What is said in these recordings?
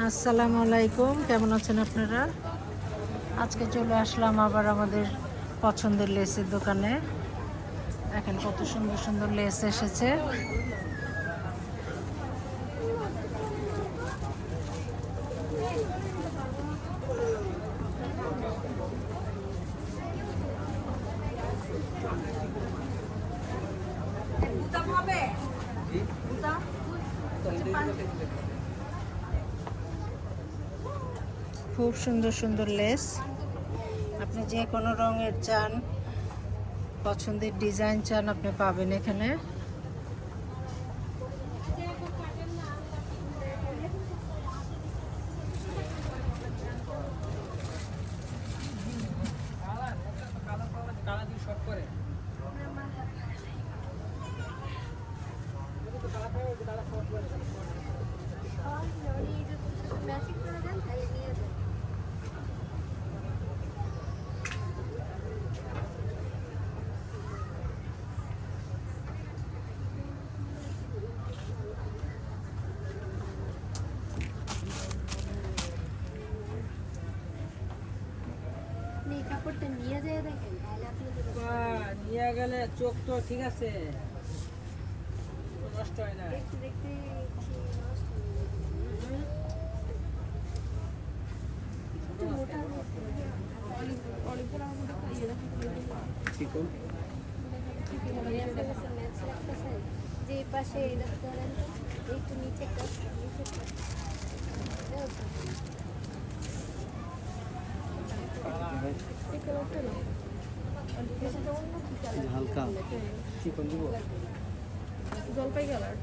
আসসালামু আলাইকুম, কেমন আছেন আপনারা? আজকে চলে আসলাম আবার আমাদের পছন্দের লেসের দোকানে। দেখেন কত সুন্দর সুন্দর লেস এসেছে। খুব সুন্দর সুন্দর লেস, আপনি যে কোনো রঙের চান, পছন্দের ডিজাইন চান, আপনি পাবেন এখানে। কাপড়টা নিয়ে যায় দেখেন, তাহলে আপনি নিয়ে গেলে চোখ তো ঠিক আছে, নষ্ট হয় না। দেখতে দেখতে নষ্ট মোটা যে পাশে ধরেন একটু নিচে হালকা চিকন দিব, জলপাই কালার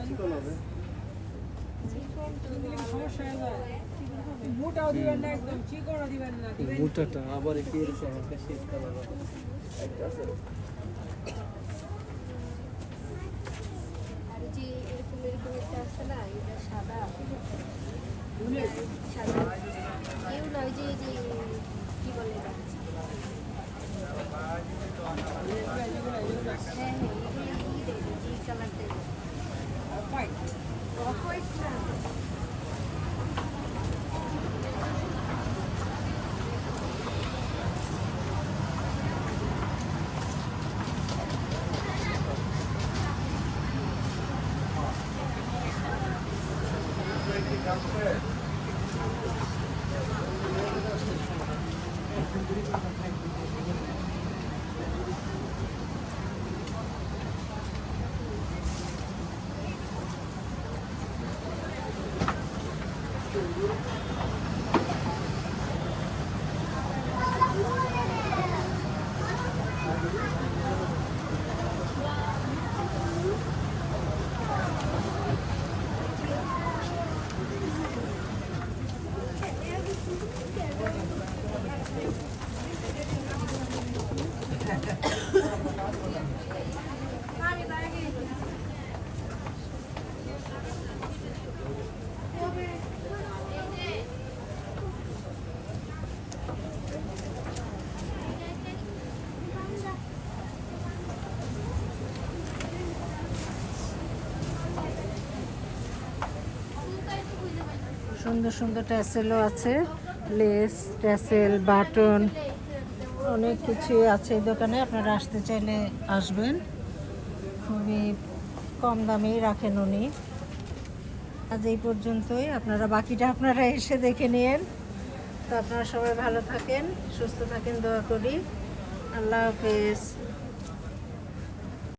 চিকন হবে, সমস্যা হয়। মোটাও দিবেন না, একদম চিকনও দিবেন না, মোটাটা আবার একটু এরকম হালকা শেড কালার আছে। আর যে এরকম এরকম একটা আছে না, এটা সাদা সাদা কেউ নয়, যে যে কি বলে এটা? হ্যাঁ হ্যাঁ, এগুলো কি দেবে, যে কালার দেবে অফ হোয়াইট না। সুন্দর সুন্দর ট্যাসেলও আছে, লেস, ট্যাসেল, বাটন, অনেক কিছুই আছে এই দোকানে। আপনারা আসতে চাইলে আসবেন, খুবই কম দামেই রাখেন উনি। আজ এই পর্যন্তই, বাকিটা আপনারা এসে দেখে নিন। তো আপনারা সবাই ভালো থাকেন, সুস্থ থাকেন, দোয়া করি। আল্লাহ হাফেজ।